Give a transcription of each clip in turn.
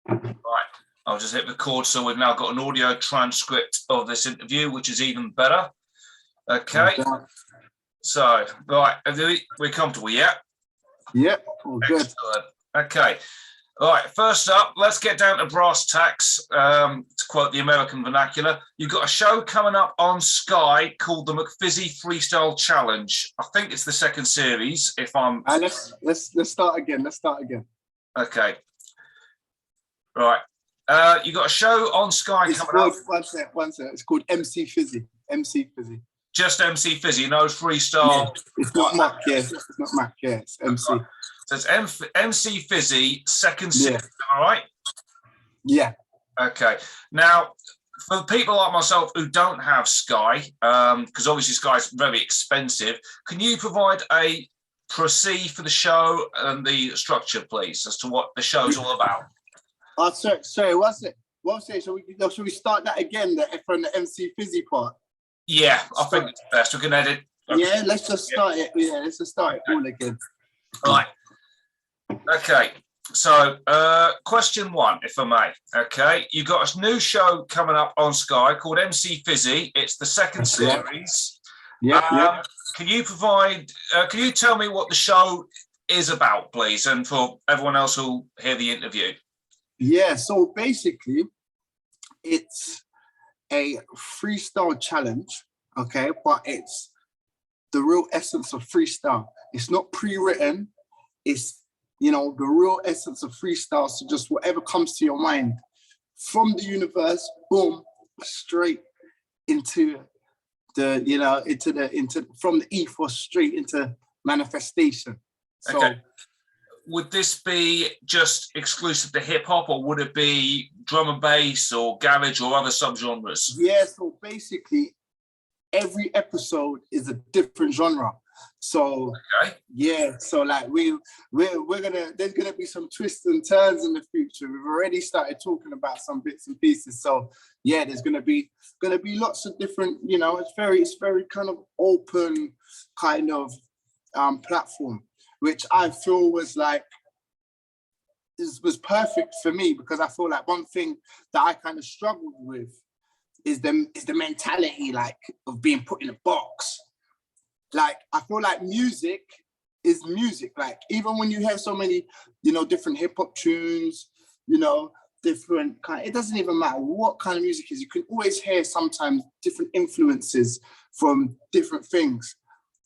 Right, I'll just hit record. So we've now got an audio transcript of this interview, which is even better. Okay. So, right, we're comfortable, yeah? Yep, all good. Excellent. Okay. All right, first up, let's get down to brass tacks, to quote the American vernacular. You've got a show coming up on Sky called the Fizzy Freestyle Challenge. I think it's the second series, if I'm... Let's start again. Let's start again. Okay. Right. You got a show on Sky coming up. One sec. It's called MC Fizzy. MC Fizzy. Just MC Fizzy, no freestyle. Yeah, it's not Mac, yeah. It's not Mac, yeah. It's MC. Okay. So it's MC Fizzy, second season, all right? Yeah. Okay. Now, for people like myself who don't have Sky, because obviously Sky's very expensive, can you provide a précis for the show and the structure, please, as to what the show's all about? Oh, sorry, what's it? Shall we start that again, from the MC Fizzy part? Yeah, I think it's best. We can edit. Yeah, let's just start it. Yeah, let's just start it all again. Right. Okay. So, question one, if I may. Okay, you got a new show coming up on Sky called MC Fizzy. It's the second series. Yeah. Can you provide? Can you tell me what the show is about, please, and for everyone else who'll hear the interview? Yeah. So basically, it's a freestyle challenge, okay, but it's the real essence of freestyle. It's not pre-written, it's, you know, the real essence of freestyle. So just whatever comes to your mind from the universe, boom, straight into the, you know, from the ethos straight into manifestation. So, okay. Would this be just exclusive to hip hop, or would it be drum and bass or garage or other subgenres? Yeah, so basically every episode is a different genre. So yeah, so like we're gonna, there's gonna be some twists and turns in the future. We've already started talking about some bits and pieces. So yeah, there's gonna be lots of different, you know, it's very kind of open kind of platform, which I feel was like was perfect for me, because I feel like one thing that I kind of struggled with is the mentality like of being put in a box. Like I feel like music is music. Like even when you hear so many, you know, different hip hop tunes, you know, different kind, it doesn't even matter what kind of music is. You can always hear sometimes different influences from different things.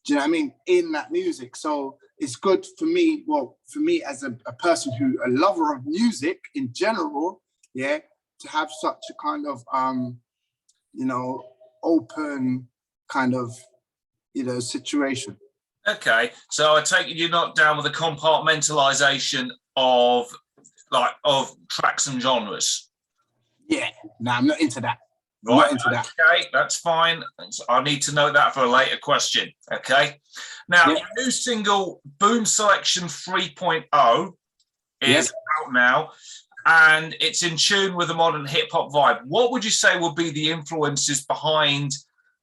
Do you know what I mean? In that music. So it's good for me, well, for me as a person who, a lover of music in general, yeah, to have such a kind of, you know, open kind of, you know, situation. Okay, so I take it you're not down with the compartmentalization of tracks and genres. Yeah, no, I'm not into that. Right, okay, that's fine. I need to know that for a later question, okay? Now, your new single, Boom Selection 3.0, is out now, and it's in tune with the modern hip-hop vibe. What would you say would be the influences behind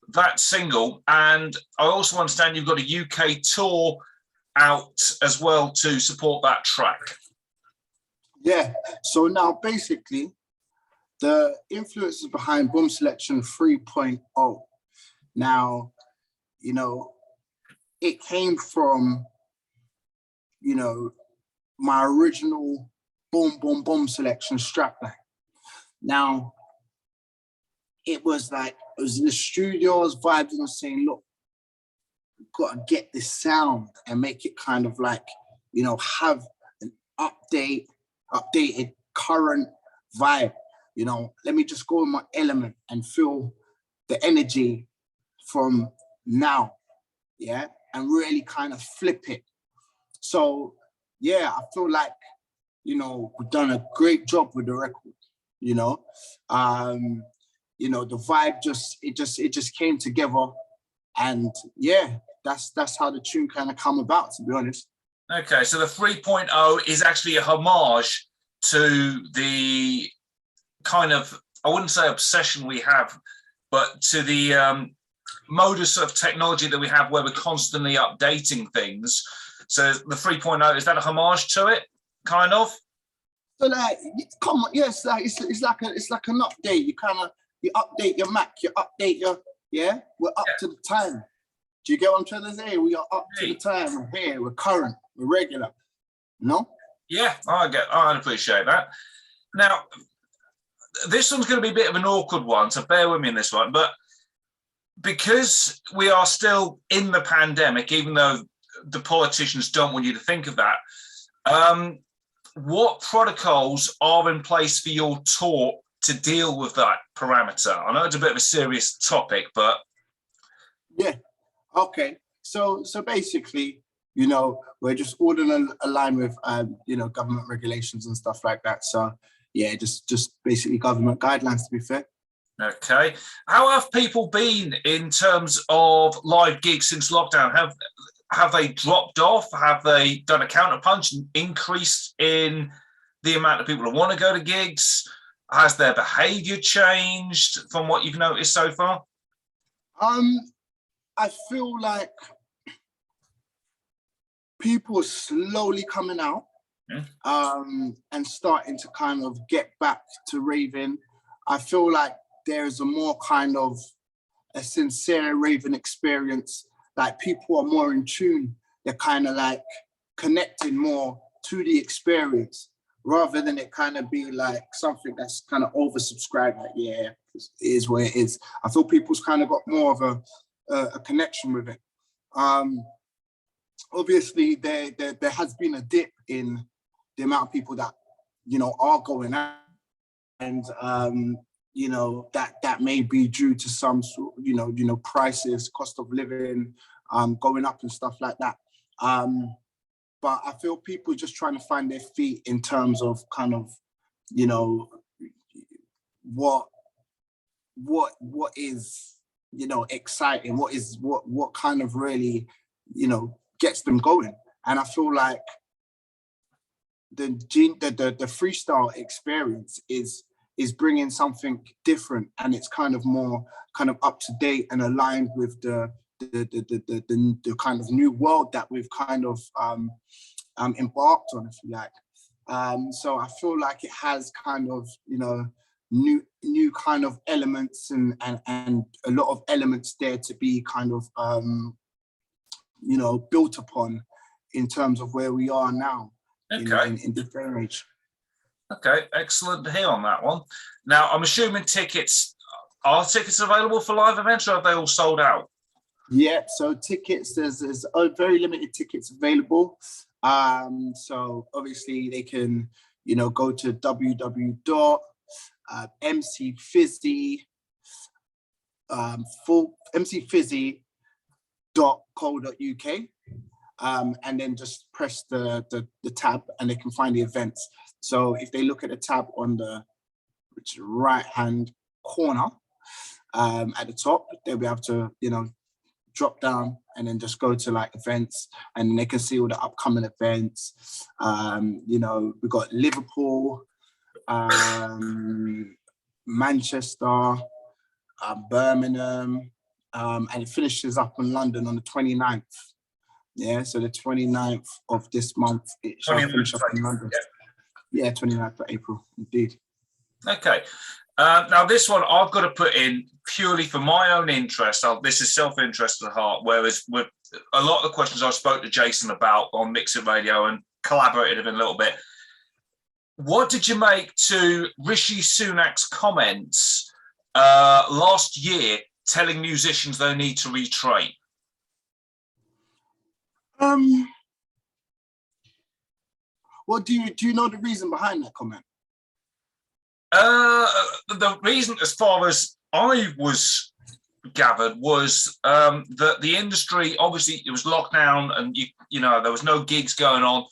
that single? And I also understand you've got a UK tour out as well to support that track. Yeah, so now basically, the influences behind Boom Selection 3.0. Now, you know, it came from, you know, my original Boom Boom Boom Selection strapline. Now, it was like, it was in the studio, I was vibing and saying, look, we've got to get this sound and make it kind of like, you know, have an updated current vibe. You know, let me just go in my element and feel the energy from now, yeah? And really kind of flip it. So, yeah, I feel like, you know, we've done a great job with the record, you know? You know, the vibe it just came together. And yeah, that's how the tune kind of come about, to be honest. Okay, so the 3.0 is actually a homage to the kind of, I wouldn't say obsession we have, but to the modus of technology that we have where we're constantly updating things. So the 3.0, is that a homage to it? kind of. So like, come on, yes, it's like an update. You update your Mac, you update your We're up to the time. Do you get what I'm trying to say? We are up to the time. We're here. We're current. We're regular. No? Yeah, I appreciate that. Now, this one's going to be a bit of an awkward one, so bear with me in this one. But because we are still in the pandemic, even though the politicians don't want you to think of that, what protocols are in place for your tour to deal with that parameter? I know it's a bit of a serious topic, but yeah, okay. So basically, we're just all in a line with government regulations and stuff like that. So yeah, just basically government guidelines, to be fair. Okay. How have people been in terms of live gigs since lockdown? Have they dropped off? Have they done a counterpunch and increased in the amount of people who want to go to gigs? Has their behaviour changed from what you've noticed so far? I feel like people are slowly coming out and starting to kind of get back to raving. I feel like there's a more kind of a sincere raving experience. Like people are more in tune. They're kind of like connecting more to the experience rather than it kind of be like something that's kind of oversubscribed. Like, yeah, it is what it is. I feel people's kind of got more of a connection with it. Obviously, there has been a dip in the amount of people that are going out, and that may be due to some sort, prices, cost of living, going up and stuff like that. But I feel people just trying to find their feet in terms of kind of, what is, exciting, what kind of really, gets them going. And I feel like the freestyle experience is bringing something different, and it's kind of more kind of up to date and aligned with the kind of new world that we've kind of embarked on, if you like. So I feel like it has kind of new kind of elements and a lot of elements there to be kind of built upon in terms of where we are now. Okay. In this day and age. Okay, excellent to hear on that one. Now, I'm assuming tickets available for live events, or have they all sold out? Yeah, so tickets, there's very limited tickets available. So obviously they can, go to mcfizzy.co.uk. And then just press the tab and they can find the events. So if they look at the tab on the right-hand corner at the top, they'll be able to, drop down and then just go to like events, and they can see all the upcoming events. We've got Liverpool, Manchester, Birmingham, and it finishes up in London on the 29th. Yeah, so the 29th of this month, it shall finish up in London. Yeah, 29th of April, indeed. Okay. Now, this one I've got to put in purely for my own interest. This is self-interest at heart, whereas with a lot of the questions I spoke to Jason about on mixhitradio and collaborated with him a little bit. What did you make to Rishi Sunak's comments last year telling musicians they need to retrain? Well, do you know the reason behind that comment? The reason, as far as I was gathered, was that the industry, obviously it was locked down, and there was no gigs going on,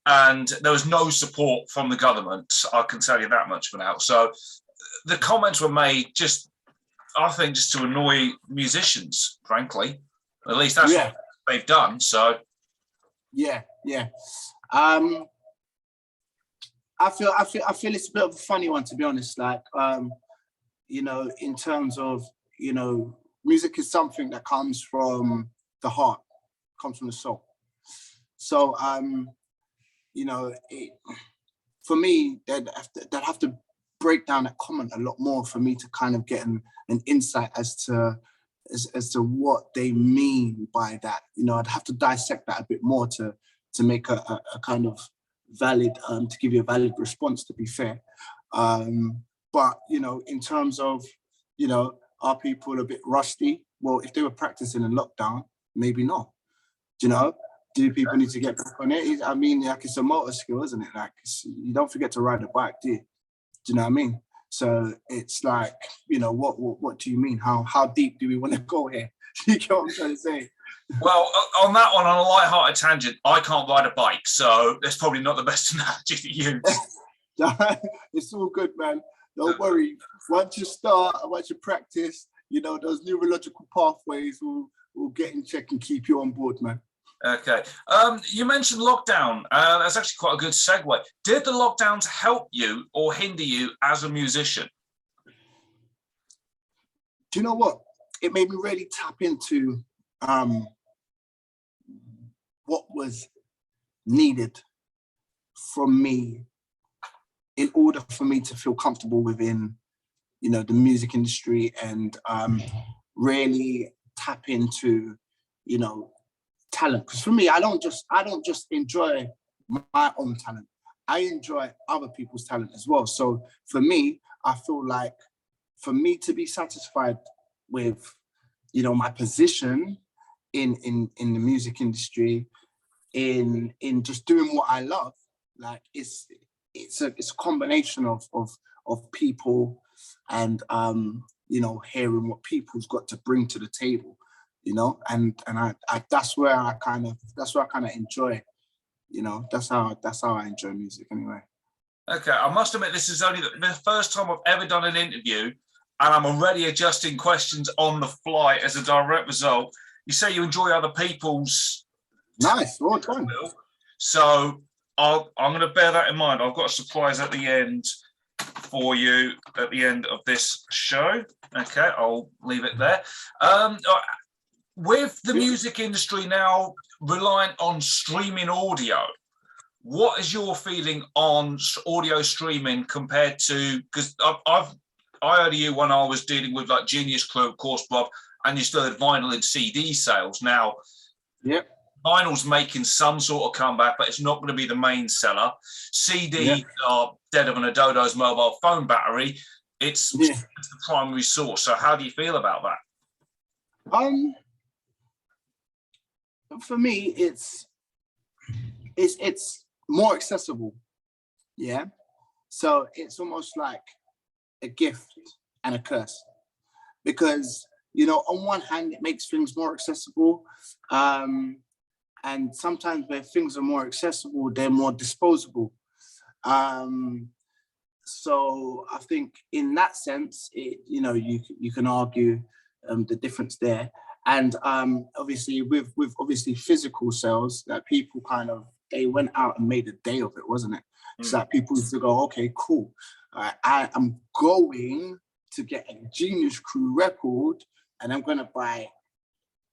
and there was no support from the government. I can tell you that much for now. So the comments were made I think just to annoy musicians, frankly. At least that's what they've done. So yeah. I feel it's a bit of a funny one, to be honest. Like, in terms of, music is something that comes from the heart, comes from the soul. So, for me, they'd have to break down that comment a lot more for me to kind of get an insight as to what they mean by that. I'd have to dissect that a bit more to make a kind of valid, to give you a valid response, to be fair. But, in terms of, are people a bit rusty? Well, if they were practicing in lockdown, maybe not. Do people need to get back on it? I mean, like, it's a motor skill, isn't it? Like, you don't forget to ride a bike, do you? Do you know what I mean? So it's like, what do you mean? How deep do we want to go here? You get what I'm trying to say? Well, on that one, on a light-hearted tangent, I can't ride a bike, so that's probably not the best analogy to use. It's all good, man. Don't worry. Once you practice, those neurological pathways will get in check and keep you on board, man. Okay. You mentioned lockdown. That's actually quite a good segue. Did the lockdowns help you or hinder you as a musician? Do you know what? It made me really tap into what was needed from me in order for me to feel comfortable within, the music industry, and really tap into, talent. Because for me, I don't just enjoy my own talent. I enjoy other people's talent as well. So for me, I feel like for me to be satisfied with, my position in the music industry, in just doing what I love, like it's a combination of people and hearing what people's got to bring to the table, and I that's where I kind of enjoy, that's how I enjoy music anyway. Okay, I must admit, this is only the first time I've ever done an interview, and I'm already adjusting questions on the fly as a direct result. You say you enjoy other people's. Nice, well done. So I'm going to bear that in mind. I've got a surprise at the end for you at the end of this show. Okay, I'll leave it there. With the music industry now reliant on streaming audio, what is your feeling on audio streaming compared to, because I heard of you when I was dealing with like Genius Crew, of course, Bob, and you still had vinyl and CD sales. Now, yep. Vinyl's making some sort of comeback, but it's not going to be the main seller. CDs are dead of an Adodo's mobile phone battery. It's the primary source. So how do you feel about that? For me, it's more accessible. Yeah. So it's almost like a gift and a curse, because on one hand it makes things more accessible, and sometimes where things are more accessible, they're more disposable. So I think in that sense, you can argue the difference there. And obviously with physical sales, that people they went out and made a day of it, wasn't it? So that people used to go, okay, cool. I am going to get a Genius Crew record, and I'm going to buy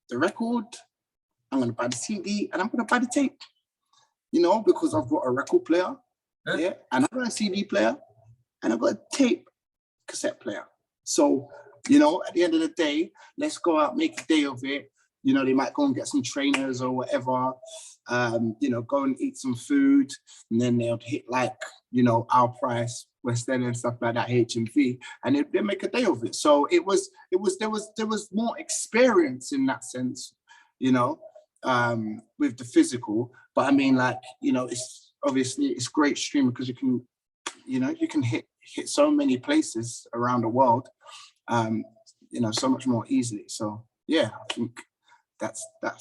the record, I'm going to buy the CD, and I'm going to buy the tape, because I've got a record player, and I've got a CD player, and I've got a tape cassette player. So, at the end of the day, let's go out, make a day of it. They might go and get some trainers or whatever, go and eat some food, and then they'll hit our price, West End and stuff like that, HMV, and they make a day of it. So there was more experience in that sense, with the physical. But I mean, it's obviously it's great streaming because you can hit so many places around the world, so much more easily. So yeah, I think that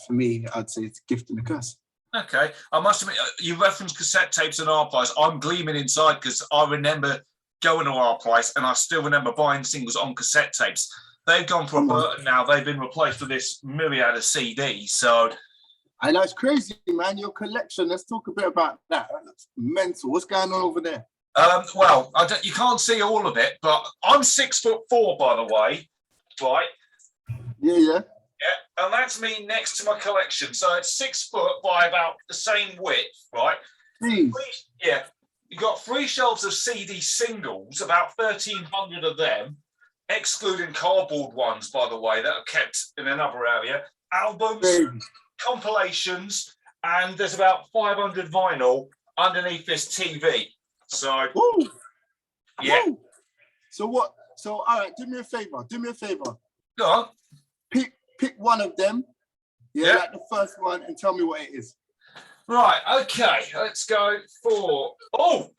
for me, I'd say it's a gift and a curse. Okay, I must admit, you referenced cassette tapes and our price. I'm gleaming inside because I remember going to our price, and I still remember buying singles on cassette tapes. They've gone for a Burton now. They've been replaced with this myriad of CDs. So I know it's crazy, man. Your collection. Let's talk a bit about that. That's mental. What's going on over there? Well, you can't see all of it, but I'm 6'4", by the way, right? Yeah. Yeah, and that's me next to my collection. So it's 6 foot by about the same width, right? Yeah, you got 3 shelves of CD singles, about 1,300 of them, excluding cardboard ones, by the way, that are kept in another area. Albums, compilations, and there's about 500 vinyl underneath this TV. So, woo, yeah. woo. So what? So all right, do me a favor. Do me a favor. Go on. Pick one of them. Yeah, like the first one, and tell me what it is. Right. Okay. Let's go for. Oh,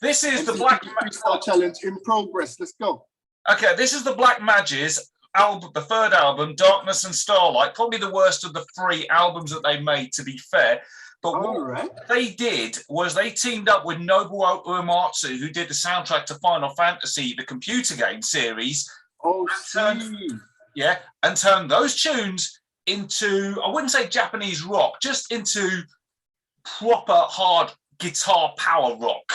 this is the Black Freestyle challenge in progress. Let's go. Okay, this is the Black Magic's album, the 3rd album, Darkness and Starlight. Probably the worst of the 3 albums that they made, to be fair. But what they did was they teamed up with Nobuo Uematsu, who did the soundtrack to Final Fantasy, the computer game series. Oh, and turned those tunes into, I wouldn't say Japanese rock, just into proper hard guitar power rock,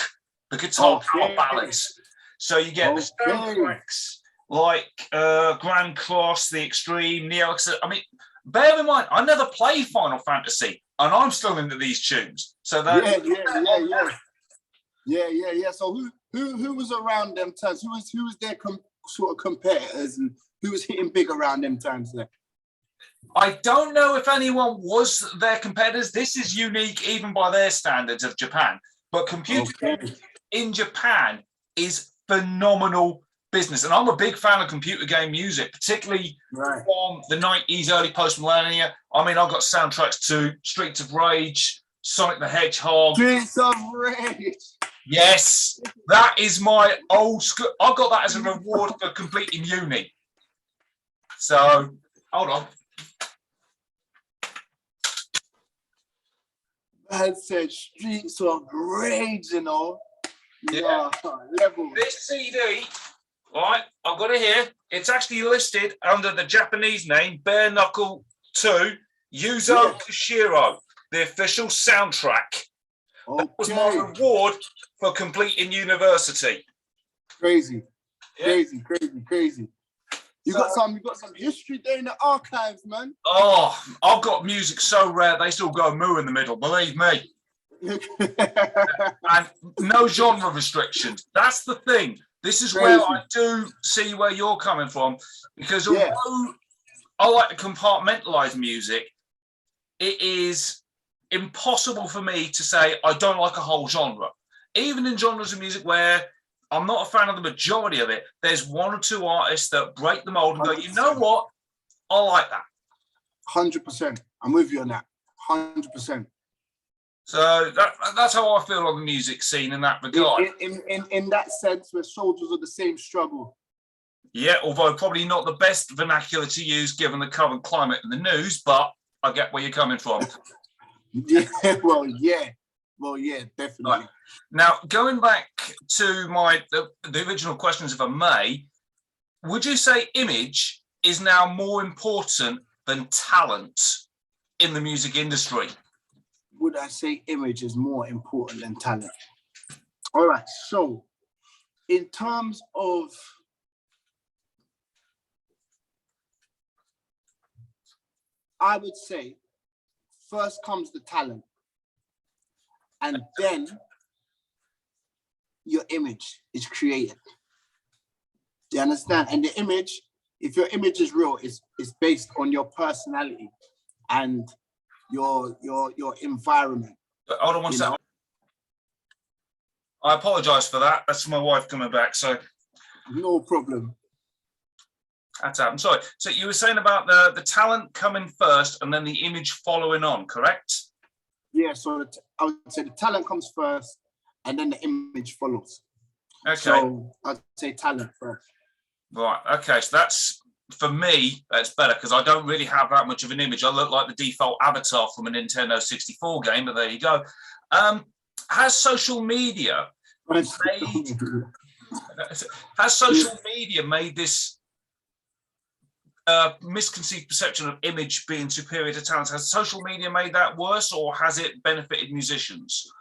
the guitar power ballads. So you get the soundtracks like Grand Cross, The Extreme, Neo. I mean, bear in mind, I never played Final Fantasy, and I'm still into these tunes. So that yeah. So who was around them times? Who was their sort of competitors, and who was hitting big around them times there? I don't know if anyone was their competitors. This is unique even by their standards of Japan. But computer games in Japan is phenomenal business. And I'm a big fan of computer game music, particularly from the 90s, early post-millennia. I mean, I've got soundtracks to Streets of Rage, Sonic the Hedgehog. Streets of Rage. Yes, that is my old school. I've got that as a reward for completing uni. So, hold on. Man said Streets of Rage, you know. Yeah. Level. This CD, right, I've got it here. It's actually listed under the Japanese name, Bare Knuckle 2, Yuzo Koshiro, the official soundtrack. That was my reward for completing university. Crazy. You got some history there in the archives, man. Oh, I've got music so rare they still go moo in the middle, believe me. And no genre restrictions. That's the thing. This is where I do see where you're coming from, because although I like to compartmentalize music, it is impossible for me to say I don't like a whole genre. Even in genres of music where I'm not a fan of the majority of it, there's 1 or 2 artists that break the mold and go, you know what? I like that. 100%. I'm with you on that. 100%. So that's how I feel on the music scene in that regard. In that sense, we're soldiers of the same struggle. Yeah, although probably not the best vernacular to use given the current climate in the news, but I get where you're coming from. Yeah, definitely. Right. Now, going back to the original questions, if I may, would you say image is now more important than talent in the music industry? Would I say image is more important than talent? All right, so in terms of I would say first comes the talent, and then your image is created. Do you understand? And the image, if your image is real, is based on your personality and your environment. Hold on one second. I apologize for that. That's my wife coming back. So no problem. That's happened. Sorry. So you were saying about the talent coming first and then the image following on, correct? Yeah. So I would say the talent comes first and then the image follows. Okay. So I'd say talent first. Right. Okay. So that's, for me, that's better because I don't really have that much of an image. I look like the default avatar from a Nintendo 64 game, but there you go. Has social media made this misconceived perception of image being superior to talent? Has social media made that worse, or has it benefited musicians?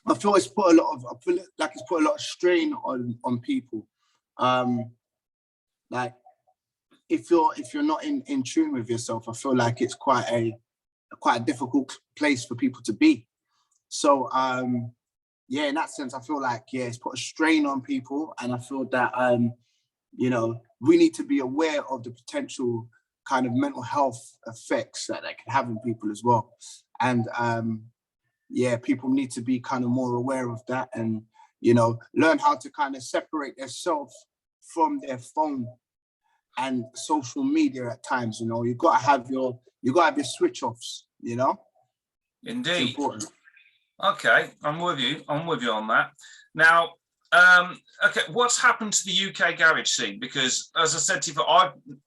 I feel like it's put a lot of strain on people. Like if you're not in tune with yourself, I feel like it's quite a quite a difficult place for people to be. So yeah, in that sense, I feel like, yeah, it's put a strain on people, and I feel that you know, we need to be aware of the potential kind of mental health effects that can have on people as well. And yeah, people need to be kind of more aware of that, and, you know, learn how to kind of separate themselves from their phone and social media at times. You know, you gotta have your switch offs, you know? Indeed. It's important. Okay, I'm with you on that. Now, okay, what's happened to the UK garage scene? Because, as I said to you,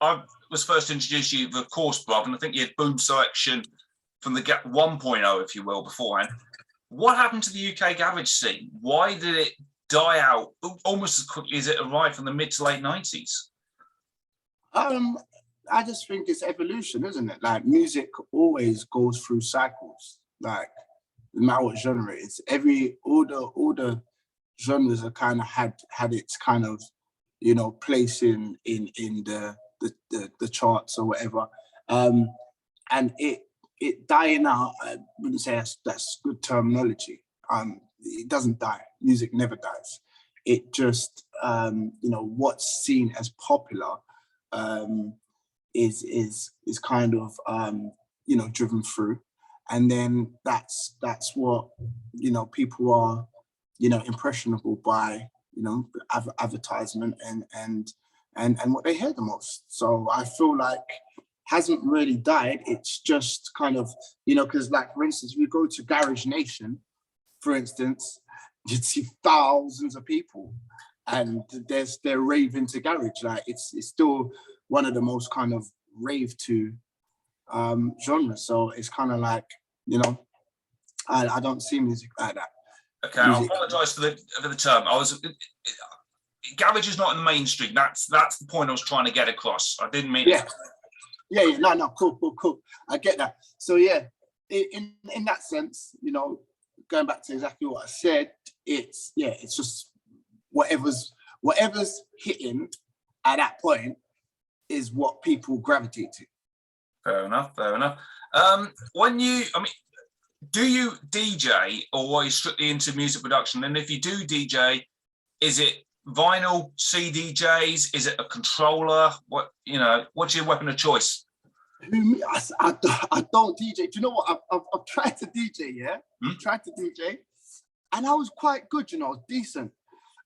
I was first introduced to you the Course blog, and I think you had Boom Selection from the 1.0, if you will, beforehand. What happened to the UK garage scene? Why did it die out almost as quickly as it arrived from the mid to late 90s? I just think it's evolution, isn't it? Like, music always goes through cycles. Like, no matter what genre it is, all the genres are kind of had its kind of, you know, place in the charts or whatever. And it dying out, I wouldn't say that's good terminology. It doesn't die. Music never dies. It just, you know, what's seen as popular is kind of, you know, driven through. And then that's what, you know, people are, you know, impressionable by, you know, advertisement and what they hear the most. So I feel like hasn't really died. It's just kind of, you know, because, like, for instance, if you go to Garage Nation, for instance, you'd see thousands of people, and they're raving to garage. Like, it's still one of the most kind of rave to genres. So it's kind of like, you know, I don't see music like that. Okay, I apologise for the term. Garage is not in the mainstream. That's the point I was trying to get across. I didn't mean it. Yeah, no, cool. I get that. So yeah, in that sense, you know, going back to exactly what I said, it's just whatever's hitting at that point is what people gravitate to. Fair enough. Do you DJ, or are you strictly into music production? And if you do DJ, is it vinyl, CDJs? Is it a controller? What's your weapon of choice? I don't DJ. Do you know what? I've tried to DJ, yeah? Tried to DJ, and I was quite good, you know, decent.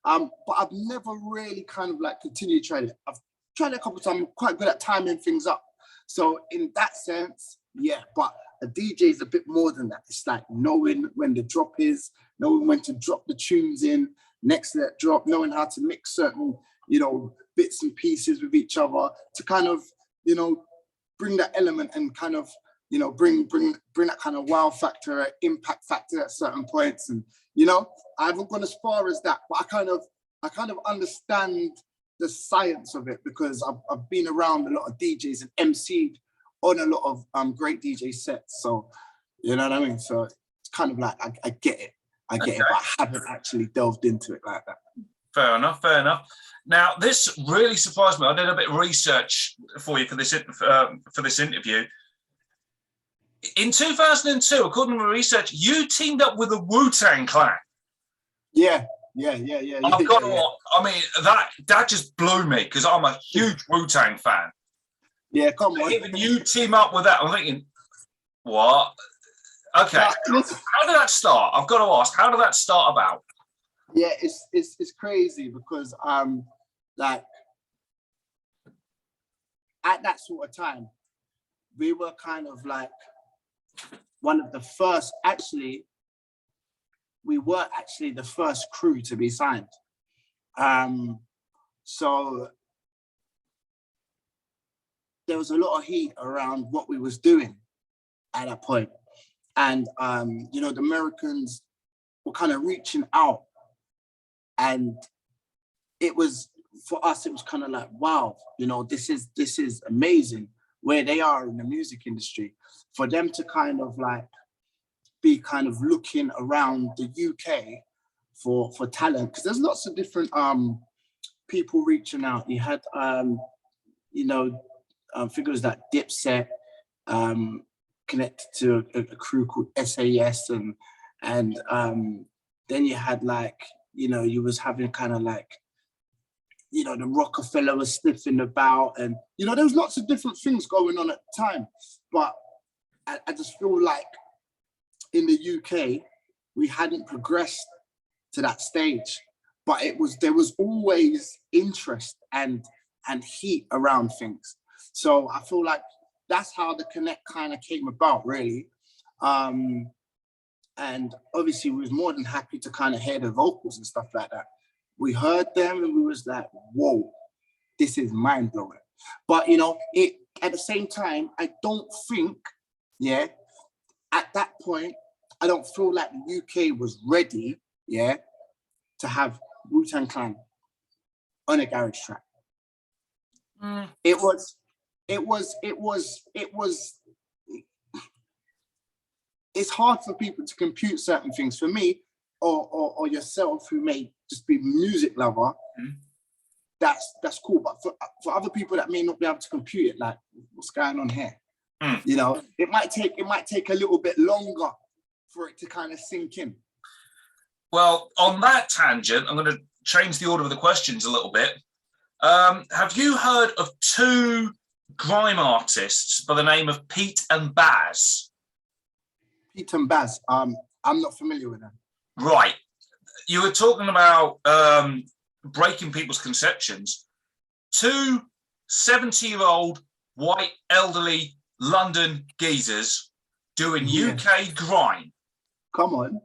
But I've never really kind of like continued trying it. I've tried it a couple of times. I'm quite good at timing things up. So in that sense, yeah, but a DJ is a bit more than that. It's like knowing when the drop is, knowing when to drop the tunes in next to that drop, knowing how to mix certain, you know, bits and pieces with each other to kind of, you know, bring that element and kind of, you know, bring that kind of wow factor, impact factor at certain points. And, you know, I haven't gone as far as that, but I kind of understand the science of it, because I've been around a lot of DJs and MC'd on a lot of great DJ sets. So, you know what I mean? So it's kind of like, I get it, but I haven't actually delved into it like that. Fair enough. Now, this really surprised me. I did a bit of research for you for this interview. In 2002, according to my research, you teamed up with the Wu-Tang Clan. Yeah. I've got to. I mean, that just blew me, because I'm a huge Wu-Tang fan. Yeah, come on. Even you team up with that, I'm thinking, what? Okay, how did that start? I've got to ask, how did that start about? Yeah, it's crazy, because like at that sort of time, we were kind of like one of the first. Actually, we were actually the first crew to be signed. So there was a lot of heat around what we was doing at that point. And, you know, the Americans were kind of reaching out, and it was, for us, it was kind of like, wow, you know, this is amazing where they are in the music industry. For them to kind of like be kind of looking around the UK for talent, because there's lots of different people reaching out. You had, you know, figures like Dipset, connected to a crew called SAS, and then you had like, you know, you was having kind of like, you know, the Rockefeller was sniffing about, and you know, there was lots of different things going on at the time. But I just feel like in the UK we hadn't progressed to that stage, but there was always interest and heat around things. So I feel like that's how the connect kind of came about, really. And obviously we was more than happy to kind of hear the vocals and stuff like that. We heard them and we was like, whoa, this is mind blowing. But you know, at the same time, I don't think, yeah, at that point, I don't feel like the UK was ready, yeah, to have Wu-Tang Clan on a garage track. It was, it's hard for people to compute certain things. For me, or yourself, who may just be a music lover, that's cool. But for other people that may not be able to compute it, like, what's going on here? You know, it might take a little bit longer for it to kind of sink in. Well, on that tangent, I'm going to change the order of the questions a little bit. Have you heard of two grime artists by the name of Pete and Baz? Pete and Baz, I'm not familiar with them. Right. You were talking about breaking people's conceptions. Two 70-year-old white elderly London geezers doing UK grime. Come on.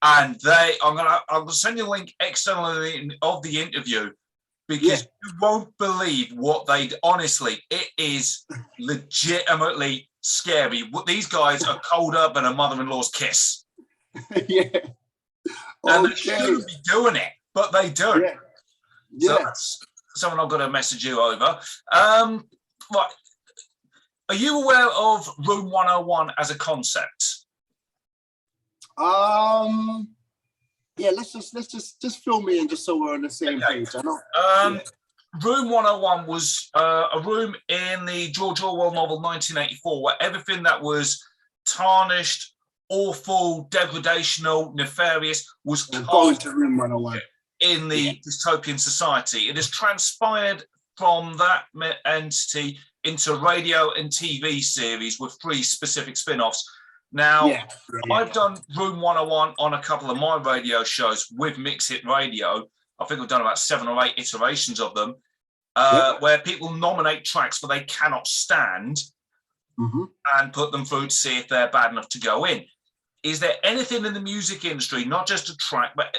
And I'm gonna send you a link externally of the interview, because you won't believe what honestly, it is legitimately scary. These guys are colder than a mother-in-law's kiss. Yeah. And they shouldn't be doing it, but they do. Yeah. So that's something I'm going to message you over. Right. Are you aware of Room 101 as a concept? Yeah, let's just fill me in just so we're on the same page. I know. Room 101 was a room in the George Orwell novel 1984, where everything that was tarnished, awful, degradational, nefarious was going to Room 101 in the dystopian society. It has transpired from that entity into radio and TV series with 3 specific spin-offs. Now, I've done Room 101 on a couple of my radio shows with mixhitradio. I think I've done about 7 or 8 iterations of them, where people nominate tracks that they cannot stand and put them through to see if they're bad enough to go in. Is there anything in the music industry, not just a track, but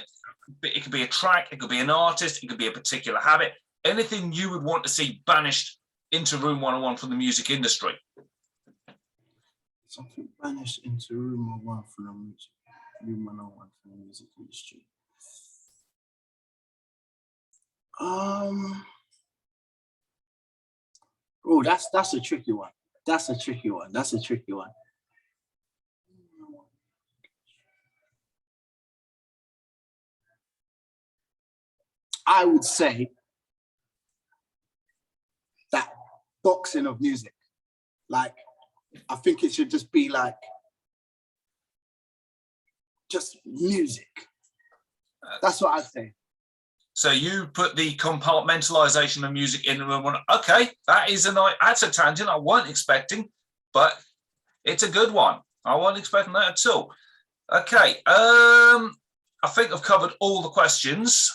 it could be a track, it could be an artist, it could be a particular habit, anything you would want to see banished into Room 101 from the music industry? Something banished into Room 101 from the music industry. Oh, that's a tricky one. That's a tricky one. I would say that boxing of music, like, I think it should just be like, just music. That's what I'd say. So you put the compartmentalization of music in the room. Okay, that's a tangent I weren't expecting, but it's a good one. I wasn't expecting that at all. Okay, I think I've covered all the questions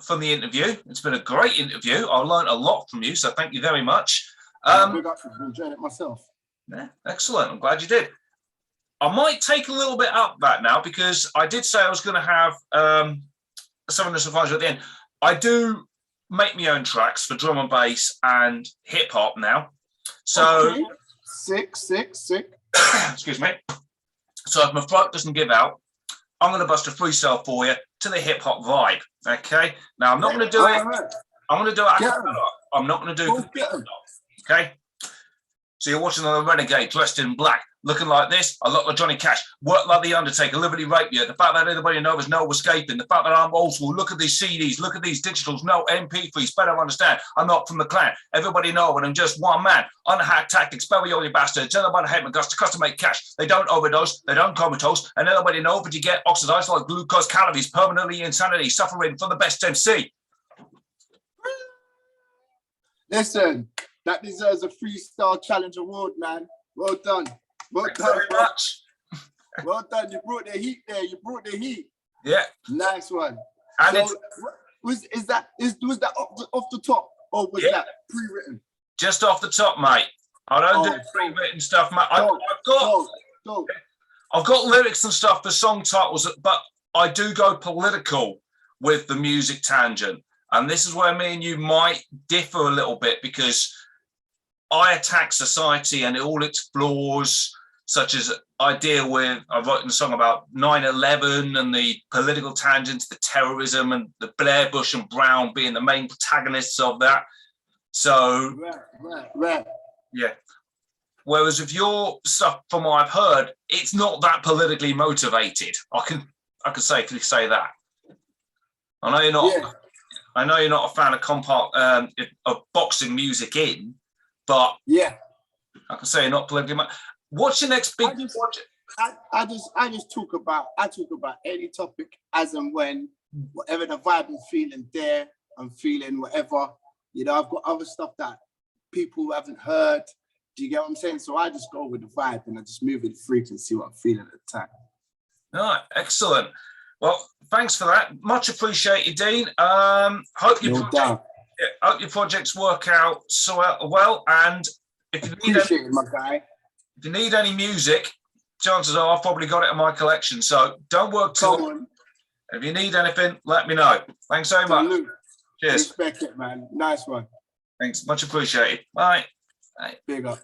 from the interview. It's been a great interview. I learned a lot from you, so thank you very much. I've enjoyed it myself. Yeah, excellent. I'm glad you did. I might take a little bit up that now, because I did say I was going to have something to surprise you at the end. I do make my own tracks for drum and bass and hip hop now. So sick. Excuse me. So if my throat doesn't give out, I'm going to bust a freestyle for you to the hip hop vibe. Okay. Now I'm not going to do it. Right. I'm going to do it. I'm not going to do it. Okay. So you're watching the Renegade dressed in black. looking like this, I look like Johnny Cash, work like The Undertaker, liberty rape you. The fact that anybody knows there's no escaping. The fact that I'm old school, look at these CDs, look at these digitals, no MP3s, better understand. I'm not from the clan. Everybody know but I'm just one man. Unhacked tactics, bury all your bastards, tell them about the guts to custom make cash. They don't overdose, they don't comatose, and nobody know but you get oxidized like glucose calories, permanently insanity, suffering from the best MC. Listen, that deserves a Freestyle Challenge Award, man. Well done. Well Thanks done, very bro. much. Well done. You brought the heat there. You brought the heat. Yeah. Nice one. And so, was that off the top, or was that pre-written? Just off the top, mate. I don't do pre-written stuff, mate. I've got lyrics and stuff for song titles, but I do go political with the music tangent. And this is where me and you might differ a little bit, because I attack society and all its flaws, such as I've written a song about 9/11 and the political tangents, the terrorism, and the Blair, Bush and Brown being the main protagonists of that. So, right. Yeah. Whereas if your stuff, from what I've heard, it's not that politically motivated. I can safely say that. I know you're not. Yeah. I know you're not a fan of boxing music but yeah, I can say you're not politically. What's your next big project? I just talk about any topic as and when, whatever the vibe I'm feeling there, I'm feeling whatever. You know, I've got other stuff that people haven't heard. Do you get what I'm saying? So I just go with the vibe and I just move with the frequency, what I'm feeling at the time. All right, excellent. Well, thanks for that. Much appreciated, Dean. Hope your projects work out so well. And if you need any music, chances are I've probably got it in my collection. So don't work too long. If you need anything, let me know. Thanks so much. Cheers. Respect it, man. Nice one. Thanks. Much appreciated. Bye. Big up.